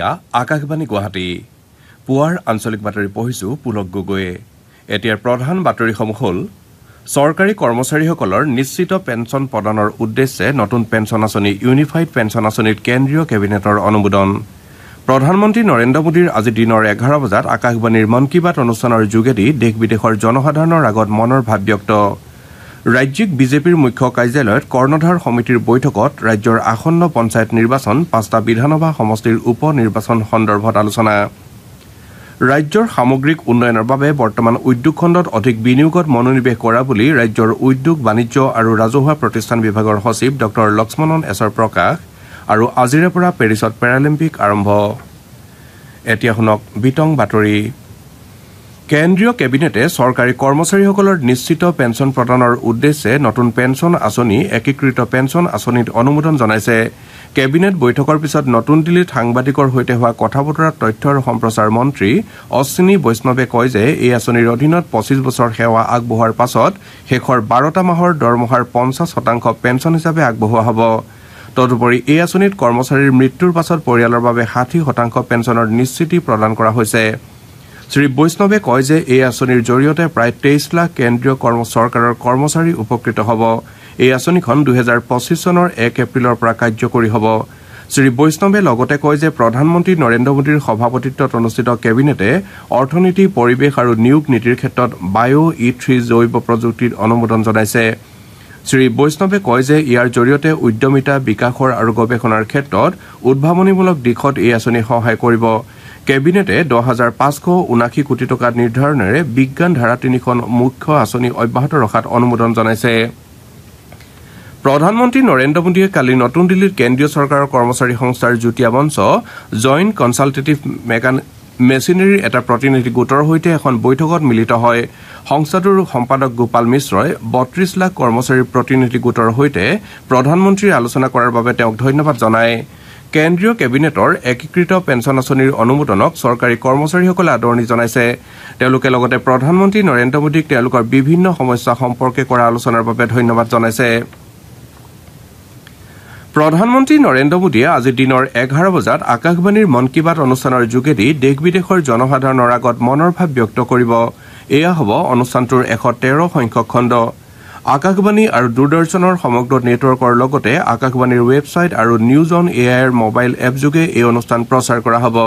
এয়া আকাশবাণী গুৱাহাটী পুৱাৰ আঞ্চলিক বাতৰি পঢ়িছো পুলক গগৈয়ে এতিয়াৰ প্ৰধান বাতৰিসমূহ হ'ল চৰকাৰী কৰ্মচাৰীসকলৰ নিশ্চিত পেন্সন প্ৰদানৰ উদ্দেশ্যে নতুন পেন্সন আঁচনি ইউনিফাইড পেন্সন আঁচনিত কেন্দ্ৰীয় কেবিনেটৰ অনুমোদন প্ৰধানমন্ত্ৰী নৰেন্দ্ৰ মোদীৰ আজি দিনৰ 11 বজাত আকাশবাণীৰ মন কী বাত অনুষ্ঠানৰ যোগেদি দেশ বিদেশৰ জনসাধাৰণৰ আগত মনৰ ভাৱ ব্যক্ত ৰাজ্যিক বিজেপিৰ মুখ্য কাৰ্যালয়ত কৰ্ণধাৰ সমিতিৰ বৈঠকত ৰাজ্যৰ আসন্ন পঞ্চায়ত নিৰ্বাচন 5টা বিধানসভা সমষ্টিৰ উপ নিৰ্বাচন সন্দৰ্ভত আলোচনা ৰাজ্যৰ সামগ্ৰিক উন্নয়নৰ বাবে বৰ্তমান উদ্যোগ খণ্ডত অধিক বিনিয়োগত মনোনিৱেশ কৰা বুলি ৰাজ্যৰ উদ্যোগ বাণিজ্য আৰু ৰাজহুৱা প্ৰতিষ্ঠান বিভাগৰ সচিব ডক্টৰ লক্ষ্মণন এছৰ প্ৰকাশ আৰু আজিৰে পৰা পেৰিছত পেৰালিম্পিক আৰম্ভ এতিয়া শুনক বিতং বাতৰি কেন্দ্ৰীয় কেবিনেটে চৰকাৰী কৰ্মচাৰীসকলৰ নিশ্চিত পেন্সন প্ৰদানৰ উদ্দেশ্যে নতুন পেন্সন আঁচনি একীকৃত পেন্সন আঁচনিত অনুমোদন জনাইছে কেবিনেট বৈঠকৰ পিছত নতুন দিল্লীত সাংবাদিকৰ সৈতে হোৱা কথা বতৰাত তথ্য আৰু সম্প্ৰচাৰ মন্ত্ৰী অশ্বিনী বৈষ্ণৱে কয় যে এই আঁচনিৰ অধীনত 25 বছৰ সেৱা আগবঢ়োৱাৰ পাছত শেষৰ 12টা মাহৰ দৰমহাৰ 50% পেন্সন হিচাপে আগবঢ়োৱা হ'ব তদুপৰি এই আঁচনিত কৰ্মচাৰীৰ মৃত্যুৰ পাছত পৰিয়ালৰ বাবে 60% পেন্সনৰ নিশ্চিতি প্ৰদান কৰা হৈছে শ্ৰী বৈষ্ণৱে কয় যে এই আঁচনিৰ জৰিয়তে প্ৰায় 23 লাখ কেন্দ্ৰীয় চৰকাৰৰ কৰ্মচাৰী উপকৃত হ'ব এই আঁচনিখন 2025 চনৰ 1 এপ্ৰিলৰ পৰা কাৰ্যকৰী হ'ব শ্ৰী বৈষ্ণৱে লগতে কয় যে প্ৰধানমন্ত্ৰী নৰেন্দ্ৰ মোদীৰ সভাপতিত্বত অনুষ্ঠিত কেবিনেটে অৰ্থনীতি পৰিৱেশ আৰু নিয়োগ নীতিৰ ক্ষেত্ৰত বায়ো E3 জৈৱ প্ৰযুক্তিৰ অনুমোদন জনাইছে শ্ৰী বৈষ্ণৱে কয় যে ইয়াৰ জৰিয়তে উদ্যমিতা বিকাশৰ আৰু গৱেষণাৰ ক্ষেত্ৰত উদ্ভাৱনীমূলক দিশত এই আঁচনি সহায় কৰিব কেবিনেটে 10,579 কোটি টকা নিৰ্ধাৰণেৰে বিজ্ঞান ধাৰা 3খন মুখ্য আঁচনি অব্যাহত ৰখাত অনুমোদন জনাইছে প্ৰধানমন্ত্ৰী নৰেন্দ্ৰ মোদীয়ে কালি নতুন দিল্লীত কেন্দ্ৰীয় চৰকাৰৰ কৰ্মচাৰী সংস্থাৰ যুটীয়া মঞ্চ জইণ্ট কনচালটেটিভ মেচিনাৰীৰ এটা প্ৰতিনিধি গোটৰ সৈতে এখন বৈঠকত মিলিত হয় সংস্থাটোৰ সম্পাদক গোপাল মিশ্ৰই 32 লাখ কৰ্মচাৰীৰ প্ৰতিনিধি গোটৰ সৈতে প্ৰধানমন্ত্ৰীৰ আলোচনা কৰাৰ বাবে তেওঁক ধন্যবাদ জনায় কেন্দ্ৰীয় কেবিনেটৰ একীকৃত পেন্সন আঁচনিৰ অনুমোদনক চৰকাৰী কৰ্মচাৰীসকলে আদৰণি জনাইছে তেওঁলোকে লগতে প্ৰধানমন্ত্ৰী নৰেন্দ্ৰ মোদীক তেওঁলোকৰ বিভিন্ন সমস্যা সম্পৰ্কে কৰা আলোচনাৰ বাবে ধন্যবাদ জনাইছে প্ৰধানমন্ত্ৰী নৰেন্দ্ৰ মোদীয়ে আজি দিনৰ 11 বজাত আকাশবাণীৰ মন কী বাত অনুষ্ঠানৰ যোগেদি দেশ বিদেশৰ জনসাধাৰণৰ আগত মনৰ ভাৱ ব্যক্ত কৰিব এয়া হ'ব অনুষ্ঠানটোৰ 113 সংখ্যক খণ্ড আকাশবাণী আৰু দূৰদৰ্শনৰ সমগ্ৰ নেটৱৰ্কৰ লগতে আকাশবাণীৰ ৱেবছাইট আৰু নিউজ অন এআইৰ মোবাইল এপ যোগে এই অনুষ্ঠান প্ৰচাৰ কৰা হ'ব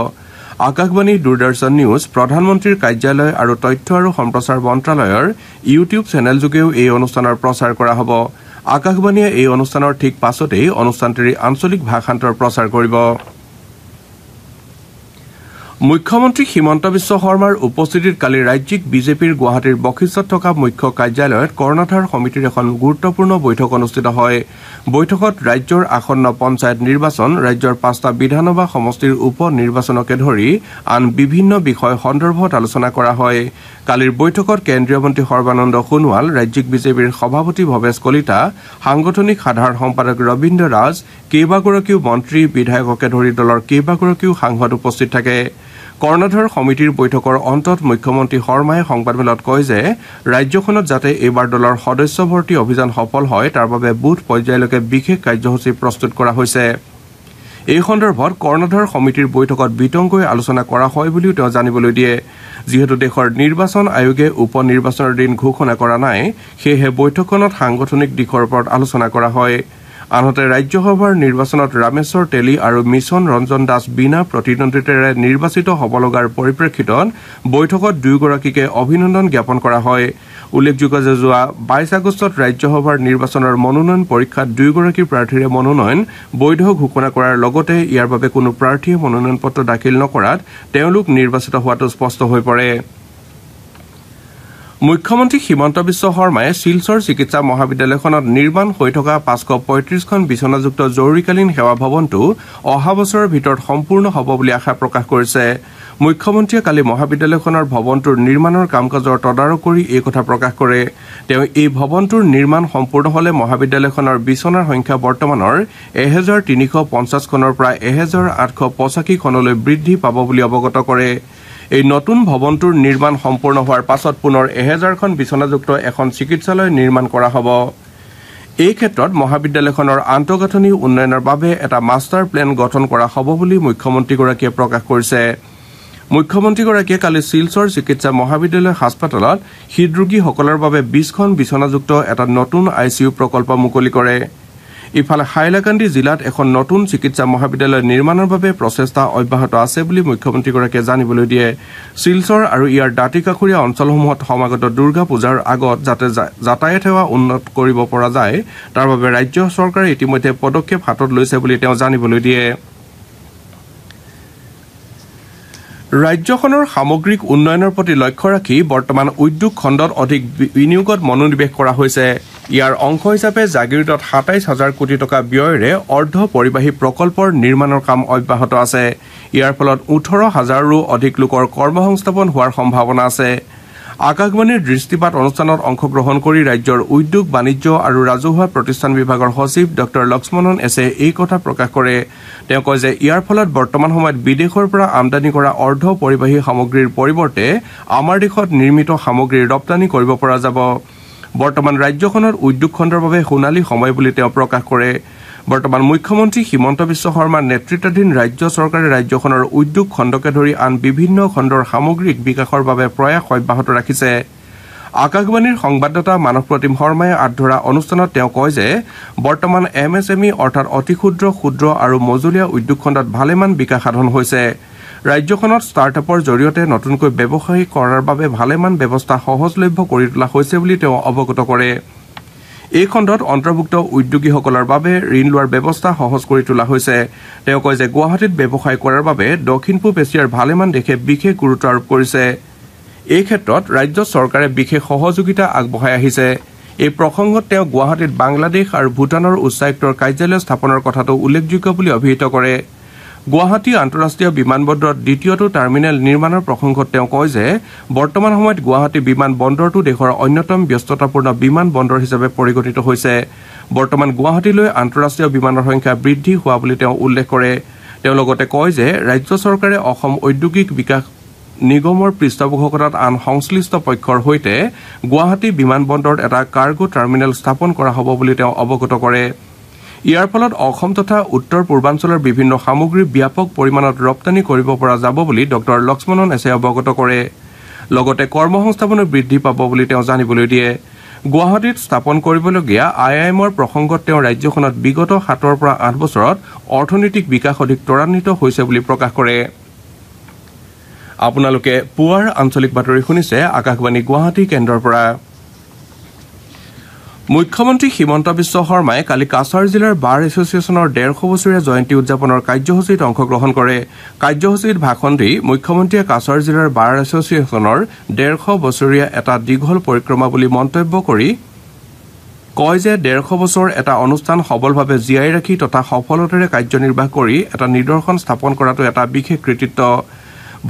আকাশবাণী দূৰদৰ্শন নিউজ প্ৰধানমন্ত্ৰীৰ কাৰ্যালয় আৰু তথ্য আৰু সম্প্ৰচাৰ মন্ত্ৰালয়ৰ ইউটিউব চেনেল যোগেও এই অনুষ্ঠানৰ প্ৰচাৰ কৰা হ'ব আকাশবাণীয়ে এই অনুষ্ঠানৰ ঠিক পাছতেই অনুষ্ঠানটিৰ আঞ্চলিক ভাষান্তৰ প্ৰচাৰ কৰিব মুখ্যমন্ত্ৰী হিমন্ত বিশ্ব শৰ্মাৰ উপস্থিতিত কালি ৰাজ্যিক বিজেপিৰ গুৱাহাটীৰ বশিষ্ঠত থকা মুখ্য কাৰ্যালয়ত কৰ্ণধাৰ সমিতিৰ এখন গুৰুত্বপূৰ্ণ বৈঠক অনুষ্ঠিত হয় বৈঠকত ৰাজ্যৰ আসন্ন পঞ্চায়ত নিৰ্বাচন ৰাজ্যৰ 5টা বিধানসভা সমষ্টিৰ উপ নিৰ্বাচনকে ধৰি আন বিভিন্ন বিষয় সন্দৰ্ভত আলোচনা কৰা হয় কালিৰ বৈঠকত কেন্দ্ৰীয় মন্ত্ৰী সৰ্বানন্দ সোণোৱাল ৰাজ্যিক বিজেপিৰ সভাপতি ভৱেশ কলিতা সাংগঠনিক সাধাৰণ সম্পাদক ৰবীন্দ্ৰ ৰাজ কেইবাগৰাকীও মন্ত্ৰী বিধায়ককে ধৰি দলৰ কেইবাগৰাকীও সাংসদ উপস্থিত থাকে কৰ্ণধাৰ সমিতিৰ বৈঠকৰ অন্তত মুখ্যমন্ত্ৰী শৰ্মাই সংবাদমেলত কয় যে ৰাজ্যখনত যাতে এইবাৰ দলৰ সদস্য ভৰ্তি অভিযান সফল হয় তাৰ বাবে বুথ পৰ্যায়লৈকে বিশেষ কাৰ্যসূচী প্ৰস্তুত কৰা হৈছে এই সন্দৰ্ভত কৰ্ণধাৰ সমিতিৰ বৈঠকত বিতংকৈ আলোচনা কৰা হয় বুলিও তেওঁ জানিবলৈ দিয়ে যিহেতু দেশৰ নিৰ্বাচন আয়োগে উপ নিৰ্বাচনৰ দিন ঘোষণা কৰা নাই সেয়েহে বৈঠকখনত সাংগঠনিক দিশৰ ওপৰত আলোচনা কৰা হয় আনহাতে ৰাজ্যসভাৰ নিৰ্বাচনত ৰামেশ্বৰ তেলী আৰু মিছন ৰঞ্জন দাস বিনা প্ৰতিদ্বন্দ্বিতাৰে নিৰ্বাচিত হ'ব লগাৰ পৰিপ্ৰেক্ষিতত বৈঠকত দুয়োগৰাকীকে অভিনন্দন জ্ঞাপন কৰা হয় উল্লেখযোগ্য যে যোৱা 22 আগষ্টত ৰাজ্যসভাৰ নিৰ্বাচনৰ মনোনয়ন পৰীক্ষাত দুয়োগৰাকী প্ৰাৰ্থীৰে মনোনয়ন বৈধ ঘোষণা কৰাৰ লগতে ইয়াৰ বাবে কোনো প্ৰাৰ্থীয়ে মনোনয়ন পত্ৰ দাখিল নকৰাত তেওঁলোক নিৰ্বাচিত হোৱাটো স্পষ্ট হৈ পৰে মুখ্যমন্ত্ৰী হিমন্ত বিশ্ব শৰ্মাই শিলচৰ চিকিৎসা মহাবিদ্যালয়খনত নিৰ্মাণ হৈ থকা 535খন বিচনাযুক্ত জৰুৰীকালীন সেৱা ভৱনটো অহা বছৰৰ ভিতৰত সম্পূৰ্ণ হ'ব বুলি আশা প্ৰকাশ কৰিছে মুখ্যমন্ত্ৰীয়ে কালি মহাবিদ্যালয়খনৰ ভৱনটোৰ নিৰ্মাণৰ কাম-কাজৰ তদাৰক কৰি এই কথা প্ৰকাশ কৰে তেওঁ এই ভৱনটোৰ নিৰ্মাণ সম্পূৰ্ণ হ'লে মহাবিদ্যালয়খনৰ বিচনাৰ সংখ্যা বৰ্তমানৰ 1350 খনৰ পৰা 1885 খনলৈ বৃদ্ধি পাব বুলি অৱগত কৰে এই নতুন ভৱনটোৰ নিৰ্মাণ সম্পূৰ্ণ হোৱাৰ পাছত পুনৰ 1000খন বিচনাযুক্ত এখন চিকিৎসালয় নিৰ্মাণ কৰা হ'ব এই ক্ষেত্ৰত মহাবিদ্যালয়খনৰ আন্তঃগাঁথনি উন্নয়নৰ বাবে এটা মাষ্টাৰ প্লেন গঠন কৰা হ'ব বুলি মুখ্যমন্ত্ৰীগৰাকীয়ে প্ৰকাশ কৰিছে। মুখ্যমন্ত্ৰীগৰাকীয়ে কালি শিলচৰ চিকিৎসা মহাবিদ্যালয় হাস্পতালত হৃদৰোগীসকলৰ বাবে 20খন বিছনাযুক্ত এটা নতুন ICU প্ৰকল্প মুকলি কৰে। ইফালে হাইলাকান্দি জিলাত এখন নতুন চিকিৎসা মহাবিদ্যালয় নিৰ্মাণৰ বাবে প্ৰচেষ্টা অব্যাহত আছে বুলি মুখ্যমন্ত্ৰীগৰাকীয়ে জানিবলৈ দিয়ে। শিলচৰ আৰু ইয়াৰ দাঁতিকাষৰীয়া অঞ্চলসমূহত সমাগত দুৰ্গা পূজাৰ আগত যাতে যাতায়াত সেৱা উন্নত কৰিব পৰা যায় তাৰ বাবে ৰাজ্য চৰকাৰে ইতিমধ্যে পদক্ষেপ হাতত লৈছে বুলি তেওঁ জানিবলৈ দিয়ে। ৰাজ্যখনৰ সামগ্ৰিক উন্নয়নৰ প্ৰতি লক্ষ্য ৰাখি বৰ্তমান উদ্যোগ খণ্ডত অধিক বিনিয়োগত মনোনিৱেশ কৰা হৈছে। ইয়াৰ অংশ হিচাপে জাগিৰোডত ২৭,০০০ কোটি টকা ব্যয়েৰে অৰ্ধ পৰিবাহী প্ৰকল্পৰ নিৰ্মাণৰ কাম অব্যাহত আছে। ইয়াৰ ফলত ১৮,০০০ৰো অধিক লোকৰ কৰ্মসংস্থাপন হোৱাৰ সম্ভাৱনা আছে। আকাশবাণীৰ দৃষ্টিপাত অনুষ্ঠানত অংশগ্ৰহণ কৰি ৰাজ্যৰ উদ্যোগ বাণিজ্য আৰু ৰাজহুৱা প্ৰতিষ্ঠান বিভাগৰ সচিব ড লক্ষ্মণন এছে এই কথা প্ৰকাশ কৰে। তেওঁ কয় যে ইয়াৰ ফলত বৰ্তমান সময়ত বিদেশৰ পৰা আমদানি কৰা অৰ্ধ পৰিবাহী সামগ্ৰীৰ পৰিৱৰ্তে আমাৰ দেশত নিৰ্মিত সামগ্ৰী ৰপ্তানি কৰিব পৰা যাব। বৰ্তমান ৰাজ্যখনৰ উদ্যোগ খণ্ডৰ বাবে সোণালী সময় বুলি তেওঁ প্ৰকাশ কৰে। বৰ্তমান মুখ্যমন্ত্ৰী হিমন্ত বিশ্ব শৰ্মাৰ নেতৃত্বাধীন ৰাজ্য চৰকাৰে ৰাজ্যখনৰ উদ্যোগ খণ্ডকে ধৰি আন বিভিন্ন খণ্ডৰ সামগ্ৰিক বিকাশৰ বাবে প্ৰয়াস অব্যাহত ৰাখিছে। আকাশবাণীৰ সংবাদদাতা মানস প্ৰতিম শৰ্মাই আগধৰা অনুষ্ঠানত তেওঁ কয় যে বৰ্তমান MSME অৰ্থাৎ অতি ক্ষুদ্ৰ ক্ষুদ্ৰ আৰু মজলীয়া উদ্যোগ খণ্ডত ভালেমান বিকাশ সাধন হৈছে। ৰাজ্যখনত ষ্টাৰ্টআপৰ জৰিয়তে নতুনকৈ ব্যৱসায়ী কৰাৰ বাবে ভালেমান ব্যৱস্থা সহজলভ্য কৰি তোলা হৈছে বুলি তেওঁ অৱগত কৰে। এই খণ্ডত অন্তৰ্ভুক্ত উদ্যোগীসকলৰ বাবে ঋণ লোৱাৰ ব্যৱস্থা সহজ কৰি তোলা হৈছে। তেওঁ কয় যে গুৱাহাটীত ব্যৱসায় কৰাৰ বাবে দক্ষিণ পূব এছিয়াৰ ভালেমান দেশে বিশেষ গুৰুত্ব আৰোপ কৰিছে। এই ক্ষেত্ৰত ৰাজ্য চৰকাৰে বিশেষ সহযোগিতা আগবঢ়াই আহিছে। এই প্ৰসংগত তেওঁ গুৱাহাটীত বাংলাদেশ আৰু ভূটানৰ উচ্চায়ুক্তৰ কাৰ্যালয় স্থাপনৰ কথাটো উল্লেখযোগ্য বুলি অভিহিত কৰে। গুৱাহাটী আন্তঃৰাষ্ট্ৰীয় বিমানবন্দৰত দ্বিতীয়টো টাৰ্মিনেল নিৰ্মাণৰ প্ৰসংগত তেওঁ কয় যে বৰ্তমান সময়ত গুৱাহাটী বিমান বন্দৰটো দেশৰ অন্যতম ব্যস্ততাপূৰ্ণ বিমান বন্দৰ হিচাপে পৰিগণিত হৈছে। বৰ্তমান গুৱাহাটীলৈ আন্তঃৰাষ্ট্ৰীয় বিমানৰ সংখ্যা বৃদ্ধি হোৱা বুলি তেওঁ উল্লেখ কৰে। তেওঁ লগতে কয় যে ৰাজ্য চৰকাৰে অসম ঔদ্যোগিক বিকাশ নিগমৰ পৃষ্ঠপোষকতাত আন সংশ্লিষ্ট পক্ষৰ সৈতে গুৱাহাটী বিমান বন্দৰত এটা কাৰ্গো টাৰ্মিনেল স্থাপন কৰা হ'ব বুলি তেওঁ অৱগত কৰে। ইয়াৰ ফলত অসম তথা উত্তৰ পূৰ্বাঞ্চলৰ বিভিন্ন সামগ্ৰী ব্যাপক পৰিমাণত ৰপ্তানি কৰিব পৰা যাব বুলি ড লক্ষ্মণন এছে অৱগত কৰে। লগতে কৰ্মসংস্থাপনো বৃদ্ধি পাব বুলি তেওঁ জানিবলৈ দিয়ে। গুৱাহাটীত স্থাপন কৰিবলগীয়া IIMৰ প্ৰসংগত তেওঁ ৰাজ্যখনত বিগত ৭ পৰা ৮ বছৰত অৰ্থনৈতিক বিকাশ অধিক ত্বৰান্বিত হৈছে বুলি প্ৰকাশ কৰে। আপোনালোকে পুৱাৰ আঞ্চলিক বাতৰি শুনিছে আকাশবাণী গুৱাহাটী কেন্দ্ৰৰ পৰা। মুখ্যমন্ত্ৰী হিমন্ত বিশ্ব শৰ্মাই কালি কাছাৰ জিলাৰ বাৰ এছ'চিয়েশ্যনৰ ১৫০ বছৰীয়া জয়ন্তী উদযাপনৰ কাৰ্যসূচীত অংশগ্ৰহণ কৰে। কাৰ্যসূচীত ভাষণ দি মুখ্যমন্ত্ৰীয়ে কাছাৰ জিলাৰ বাৰ এছ'চিয়েশ্যনৰ ১৫০ বছৰীয়া এটা দীঘল পৰিক্ৰমা বুলি মন্তব্য কৰি কয় যে ১৫০ বছৰ এটা অনুষ্ঠান সবলভাৱে জীয়াই ৰাখি তথা সফলতাৰে কাৰ্যনিৰ্বাহ কৰি এটা নিদৰ্শন স্থাপন কৰাটো এটা বিশেষ কৃতিত্ব।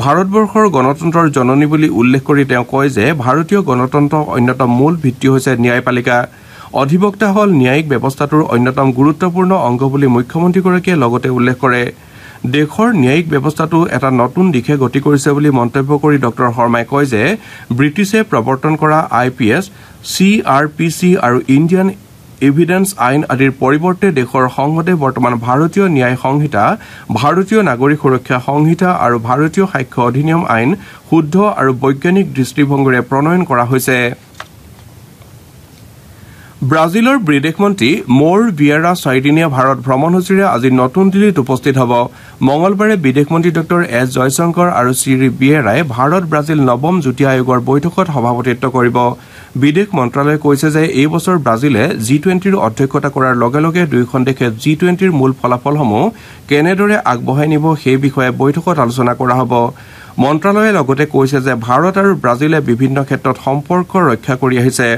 ভাৰতবৰ্ষৰ গণতন্ত্ৰৰ জননী বুলি উল্লেখ কৰি তেওঁ কয় যে ভাৰতীয় গণতন্ত্ৰৰ অন্যতম মূল ভিত্তি হৈছে ন্যায়পালিকা। অধিবক্তা হ'ল ন্যায়িক ব্যৱস্থাটোৰ অন্যতম গুৰুত্বপূৰ্ণ অংগ বুলি মুখ্যমন্ত্ৰীগৰাকীয়ে লগতে উল্লেখ কৰে। দেশৰ ন্যায়িক ব্যৱস্থাটো এটা নতুন দিশে গতি কৰিছে বুলি মন্তব্য কৰি ড শৰ্মাই কয় যে ব্ৰিটিছে প্ৰৱৰ্তন কৰা IPS, CRPC আৰু ইণ্ডিয়ান এভিডেন্স আইন আদিৰ পৰিৱৰ্তে দেশৰ সংসদে বৰ্তমান ভাৰতীয় ন্যায় সংহিতা, ভাৰতীয় নাগৰিক সুৰক্ষা সংহিতা আৰু ভাৰতীয় সাক্ষ্য অধিনিয়ম আইন শুদ্ধ আৰু বৈজ্ঞানিক দৃষ্টিভংগীৰে প্ৰণয়ন কৰা হৈছে। ব্ৰাজিলৰ বিদেশ মন্ত্ৰী মোৰ ভিয়েৰা 4দিনীয়া ভাৰত ভ্ৰমণসূচীৰে আজি নতুন দিল্লীত উপস্থিত হ'ব। মঙলবাৰে বিদেশ মন্ত্ৰী ড এছ জয়শংকৰ আৰু শ্ৰী ভিয়েৰাই ভাৰত ব্ৰাজিল নৱম যুটীয়া আয়োগৰ বৈঠকত সভাপতিত্ব কৰিব। বিদেশ মন্ত্ৰালয়ে কৈছে যে এই বছৰ ব্ৰাজিলে G20ৰ অধ্যক্ষতা কৰাৰ লগে লগে দুয়োখন দেশে G20ৰ মূল ফলাফলসমূহ কেনেদৰে আগবঢ়াই নিব সেই বিষয়ে বৈঠকত আলোচনা কৰা হ'ব। মন্ত্ৰালয়ে লগতে কৈছে যে ভাৰত আৰু ব্ৰাজিলে বিভিন্ন ক্ষেত্ৰত সম্পৰ্ক ৰক্ষা কৰি আহিছে।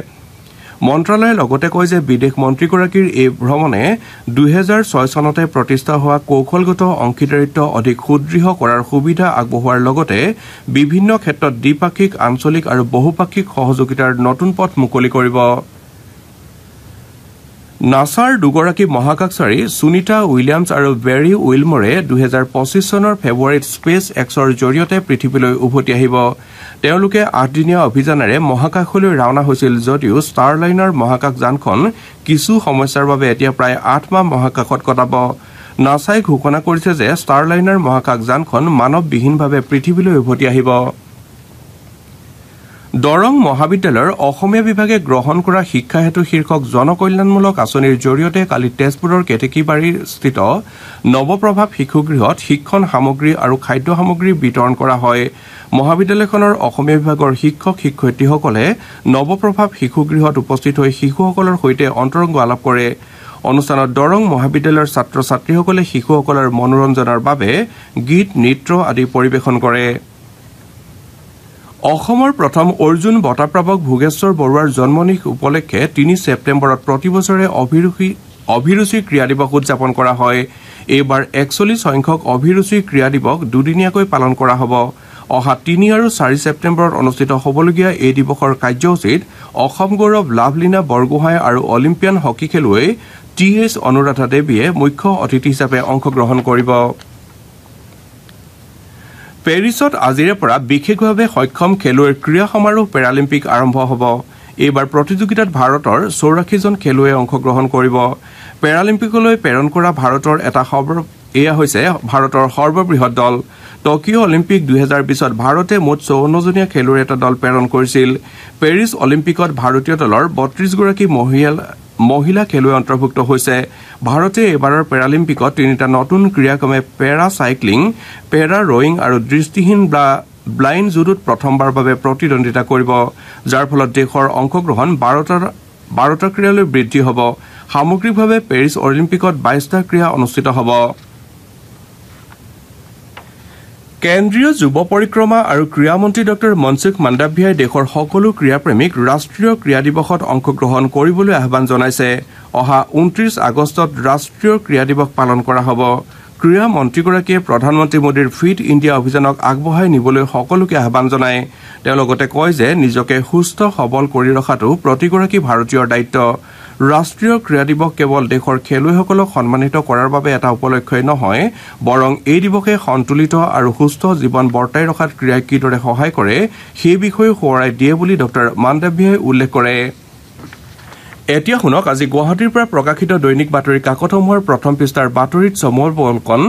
মন্ত্ৰালয়ে লগতে কয় যে বিদেশ মন্ত্ৰীগৰাকীৰ এই ভ্ৰমণে ২০০৬ চনতে প্ৰতিষ্ঠা হোৱা কৌশলগত অংশীদাৰিত্ব অধিক সুদৃঢ় কৰাৰ সুবিধা আগবঢ়োৱাৰ লগতে বিভিন্ন ক্ষেত্ৰত দ্বিপাক্ষিক, আঞ্চলিক আৰু বহুপাক্ষিক সহযোগিতাৰ নতুন পথ মুকলি কৰিব। নাছাৰ দুগৰাকী মহাকাশচাৰী সুনিতা উইলিয়ামছ আৰু বেৰী উইলমৰে 2025 চনৰ ফেব্ৰুৱাৰীত স্পেচ এক্সৰ জৰিয়তে পৃথিৱীলৈ উভতি আহিব। তেওঁলোকে 8-দিনীয়া অভিযানেৰে মহাকাশলৈ ৰাওনা হৈছিল যদিও ষ্টাৰলাইনাৰ মহাকাশযানখন কিছু সমস্যাৰ বাবে এতিয়া প্ৰায় 8 মাহ মহাকাশত কটাব। নাছাই ঘোষণা কৰিছে যে ষ্টাৰলাইনাৰ মহাকাশযানখন মানৱবিহীনভাৱে পৃথিৱীলৈ উভতি আহিব। দৰং মহাবিদ্যালয়ৰ অসমীয়া বিভাগে গ্ৰহণ কৰা শিক্ষা হেতু শীৰ্ষক জনকল্যাণমূলক আঁচনিৰ জৰিয়তে কালি তেজপুৰৰ কেতেকীবাৰীস্থিত নৱপ্ৰভাৱ শিশুগৃহত শিক্ষণ সামগ্ৰী আৰু খাদ্য সামগ্ৰী বিতৰণ কৰা হয়। মহাবিদ্যালয়খনৰ অসমীয়া বিভাগৰ শিক্ষক শিক্ষয়িত্ৰীসকলে নৱপ্ৰভাৱ শিশুগৃহত উপস্থিত হৈ শিশুসকলৰ সৈতে অন্তৰংগ আলাপ কৰে। অনুষ্ঠানত দৰং মহাবিদ্যালয়ৰ ছাত্ৰ ছাত্ৰীসকলে শিশুসকলৰ মনোৰঞ্জনৰ বাবে গীত নৃত্য আদি পৰিৱেশন কৰে। অসমৰ প্ৰথম অৰ্জুন বঁটাপ্ৰাপক ভোগেশ্বৰ বৰুৱাৰ জন্মদিন উপলক্ষে 3 ছেপ্টেম্বৰত প্ৰতিবছৰে অভিৰুচি ক্ৰীড়া দিৱস উদযাপন কৰা হয়। এইবাৰ 41 সংখ্যক অভিৰুচি ক্ৰীড়া দিৱস দুদিনীয়াকৈ পালন কৰা হ'ব। অহা 3 আৰু 4 ছেপ্টেম্বৰত অনুষ্ঠিত হ'বলগীয়া এই দিৱসৰ কাৰ্যসূচীত অসম গৌৰৱ লাভলীনা বৰগোহাঁই আৰু অলিম্পিয়ান হকী খেলুৱৈ TH অনুৰাধা দেৱীয়ে মুখ্য অতিথি হিচাপে অংশগ্ৰহণ কৰিব। পেৰিছত আজিৰে পৰা বিশেষভাৱে সক্ষম খেলুৱৈৰ ক্ৰীড়া সমাৰোহ পেৰালিম্পিক আৰম্ভ হ'ব। এইবাৰ প্ৰতিযোগিতাত ভাৰতৰ 84জন খেলুৱৈয়ে অংশগ্ৰহণ কৰিব। পেৰালিম্পিকলৈ প্ৰেৰণ কৰা এয়া হৈছে ভাৰতৰ সৰ্ববৃহৎ দল। টকিঅ' অলিম্পিক 2020ত ভাৰতে মুঠ 54জনীয়া খেলুৱৈৰ এটা দল প্ৰেৰণ কৰিছিল। পেৰিছ অলিম্পিকত ভাৰতীয় দলৰ 32গৰাকী মহিলা খেলুৱৈ অন্তৰ্ভুক্ত হৈছে। ভাৰতে এইবাৰৰ পেৰালিম্পিকত 3টা নতুন ক্ৰীড়াক্ৰমে পেৰা চাইক্লিং, পেৰা ৰয়িং আৰু দৃষ্টিহীন ব্লাইণ্ড জুডোত প্ৰথমবাৰৰ বাবে প্ৰতিদ্বন্দ্বিতা কৰিব, যাৰ ফলত দেশৰ অংশগ্ৰহণ 12টা ক্ৰীড়ালৈ বৃদ্ধি হ'ব। সামগ্ৰিকভাৱে পেৰিছ অলিম্পিকত 22টা ক্ৰীড়া অনুষ্ঠিত হ'ব। কেন্দ্ৰীয় যুৱ পৰিক্ৰমা আৰু ক্ৰীড়া মন্ত্ৰী ডঃ মনসুখ মাণ্ডাভিয়াই দেশৰ সকলো ক্ৰীড়াপ্ৰেমীক ৰাষ্ট্ৰীয় ক্ৰীড়া দিৱসত অংশগ্ৰহণ কৰিবলৈ আহ্বান জনাইছে। অহা 29 আগষ্টত ৰাষ্ট্ৰীয় ক্ৰীড়া দিৱস পালন কৰা হ'ব। ক্ৰীড়া মন্ত্ৰীগৰাকীয়ে প্ৰধানমন্ত্ৰী মোদীৰ ফিট ইণ্ডিয়া অভিযানক আগবঢ়াই নিবলৈ সকলোকে আহ্বান জনায়। তেওঁ লগতে কয় যে নিজকে সুস্থ সবল কৰি ৰখাটো প্ৰতিগৰাকী ভাৰতীয়ৰ দায়িত্ব। ৰাষ্ট্ৰীয় ক্ৰীড়া দিৱস কেৱল দেশৰ খেলুৱৈসকলক সন্মানিত কৰাৰ বাবে এটা উপলক্ষই নহয়, বৰং এই দিৱসে সন্তুলিত আৰু সুস্থ জীৱন বৰ্তাই ৰখাত ক্ৰীড়াই কিদৰে সহায় কৰে সেই বিষয়েও সোঁৱৰাই দিয়ে বুলি ডঃ মাণ্ডাভিয়াই উল্লেখ কৰে। এতিয়া শুনক আজি গুৱাহাটীৰ পৰা প্ৰকাশিত দৈনিক বাতৰি কাকতসমূহৰ প্ৰথম পৃষ্ঠাৰ বাতৰিত চমুৱকণ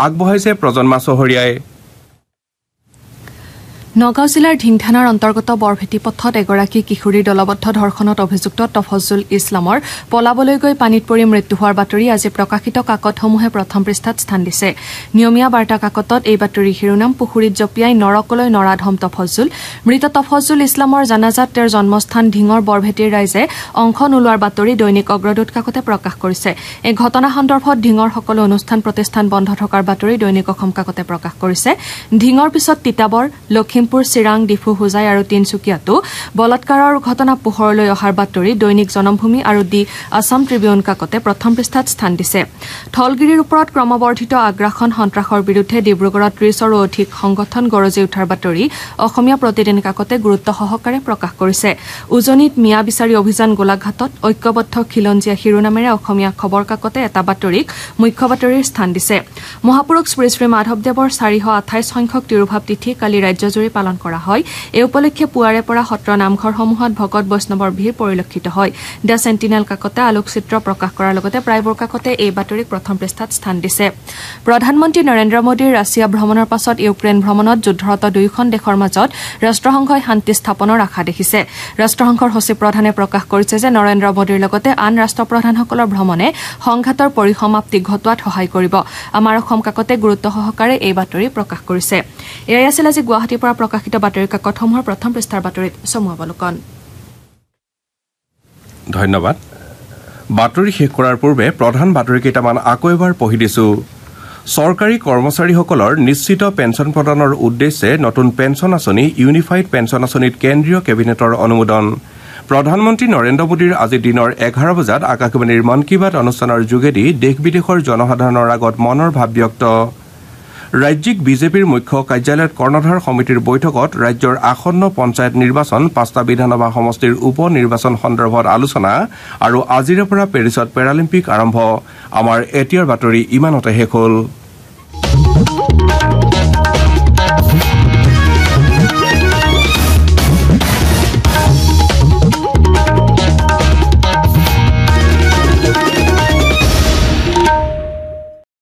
আগবঢ়াইছে প্ৰজন্মা চহৰীয়াই। নগাঁও জিলাৰ ঢিংথানাৰ অন্তৰ্গত বৰভেটি পথত এগৰাকী কিশোৰীৰ দলবদ্ধ ধৰ্ষণত অভিযুক্ত তফজুল ইছলামৰ পলাবলৈ গৈ পানীত পৰি মৃত্যু হোৱাৰ বাতৰি আজি প্ৰকাশিত কাকতসমূহে প্ৰথম পৃষ্ঠাত স্থান দিছে। নিয়মীয়া বাৰ্তা কাকতত এই বাতৰিৰ শিৰোনাম পুখুৰীত জঁপিয়াই নৰকলৈ নৰাধম তফজুল। মৃত তফজুল ইছলামৰ জানাজাত তেওঁৰ জন্মস্থান ঢিঙৰ বৰভেটিৰ ৰাইজে অংশ নোলোৱাৰ বাতৰি দৈনিক অগ্ৰদূত কাকতে প্ৰকাশ কৰিছে। এই ঘটনা সন্দৰ্ভত ঢিঙৰ সকলো অনুষ্ঠান প্ৰতিষ্ঠান বন্ধ থকাৰ বাতৰি দৈনিক অসম কাকতে প্ৰকাশ কৰিছে। ঢিঙৰ পিছত তিতাবৰ, লখিমপুৰ, চিৰাং, ডিফু, হোজাই আৰু তিনচুকীয়াতো বলাৎকাৰৰ ঘটনা পোহৰলৈ অহাৰ বাতৰি দৈনিক জনমভূমি আৰু দি আছাম ট্ৰিবিউন কাকতে প্ৰথম পৃষ্ঠাত স্থান দিছে। ঠলগিৰিৰ ওপৰত ক্ৰমবৰ্ধিত আগ্ৰাসন সন্ত্ৰাসৰ বিৰুদ্ধে ডিব্ৰুগড়ত 30ৰো অধিক সংগঠন গৰজি উঠাৰ বাতৰি অসমীয়া প্ৰতিদিন কাকতে গুৰুত্ব সহকাৰে প্ৰকাশ কৰিছে। উজনিত মিয়া বিচাৰি অভিযান গোলাঘাটত ঐক্যবদ্ধ খিলঞ্জীয়া শিৰোনামেৰে অসমীয়া খবৰ কাকতে এটা বাতৰিক মুখ্য বাতৰিৰ স্থান দিছে। মহাপুৰুষ শ্ৰী শ্ৰী মাধৱদেৱৰ 428 সংখ্যক তিৰুভাৱ তিথি কালি ৰাজ্যজুৰি পালন কৰা হয়। এই উপলক্ষে পুৱাৰে পৰা সত্ৰ নামঘৰসমূহত ভকত বৈষ্ণৱৰ ভিৰ পৰিলক্ষিত হয়। দ্য চেণ্টিনেল কাকতে আলোকচিত্ৰ প্ৰকাশ কৰাৰ লগতে প্ৰায়বোৰ কাকতে এই বাতৰিক প্ৰথম পৃষ্ঠাত স্থান দিছে। প্ৰধানমন্ত্ৰী নৰেন্দ্ৰ মোদীৰ ৰাছিয়া ভ্ৰমণৰ পাছত ইউক্ৰেইন ভ্ৰমণত যুদ্ধৰত দুয়োখন দেশৰ মাজত ৰাষ্ট্ৰসংঘই শান্তি স্থাপনৰ আশা দেখিছে। ৰাষ্ট্ৰসংঘৰ সচিব প্ৰধানে প্ৰকাশ কৰিছে যে নৰেন্দ্ৰ মোদীৰ লগতে আন ৰাষ্ট্ৰপ্ৰধানসকলৰ ভ্ৰমণে সংঘাতৰ পৰিসমাপ্তি ঘটোৱাত সহায় কৰিব। আমাৰ অসম কাকতে গুৰুত্ব সহকাৰে এই বাতৰি প্ৰকাশ কৰিছে। এয়াই আছিল আজি গুৱাহাটীৰ পৰা প্ৰকাশিত বাতৰি কাকতসমূহৰ প্ৰথম পৃষ্ঠাৰ বাতৰিত চমু অৱলোকন। ধন্যবাদ। বাতৰি শেষ কৰাৰ পূৰ্বে প্ৰধান বাতৰি কেইটামান আকৌ এবাৰ পঢ়ি দিছো। চৰকাৰী কৰ্মচাৰীসকলৰ নিশ্চিত পেঞ্চন প্ৰদানৰ উদ্দেশ্যে নতুন পেঞ্চন আঁচনি ইউনিফাইড পেঞ্চন আঁচনিত কেন্দ্ৰীয় কেবিনেটৰ অনুমোদন। প্ৰধানমন্ত্ৰী নৰেন্দ্ৰ মোদীৰ আজি দিনৰ 11 বজাত আকাশবাণীৰ মন কী বাত অনুষ্ঠানৰ যোগেদি দেশ বিদেশৰ জনসাধাৰণৰ আগত মনৰ ভাৱ ব্যক্ত। ৰাজ্যিক বিজেপিৰ মুখ্য কাৰ্যালয়ত কৰ্ণধাৰ সমিতিৰ বৈঠকত ৰাজ্যৰ আসন্ন পঞ্চায়ত নিৰ্বাচন 5টা বিধানসভা সমষ্টিৰ উপ নিৰ্বাচন সন্দৰ্ভত আলোচনা আৰু আজিৰে পৰা পেৰিছত পেৰালিম্পিক আৰম্ভ আমাৰ এতিয়াৰ বাতৰি ইমানতে শেষ হ'ল।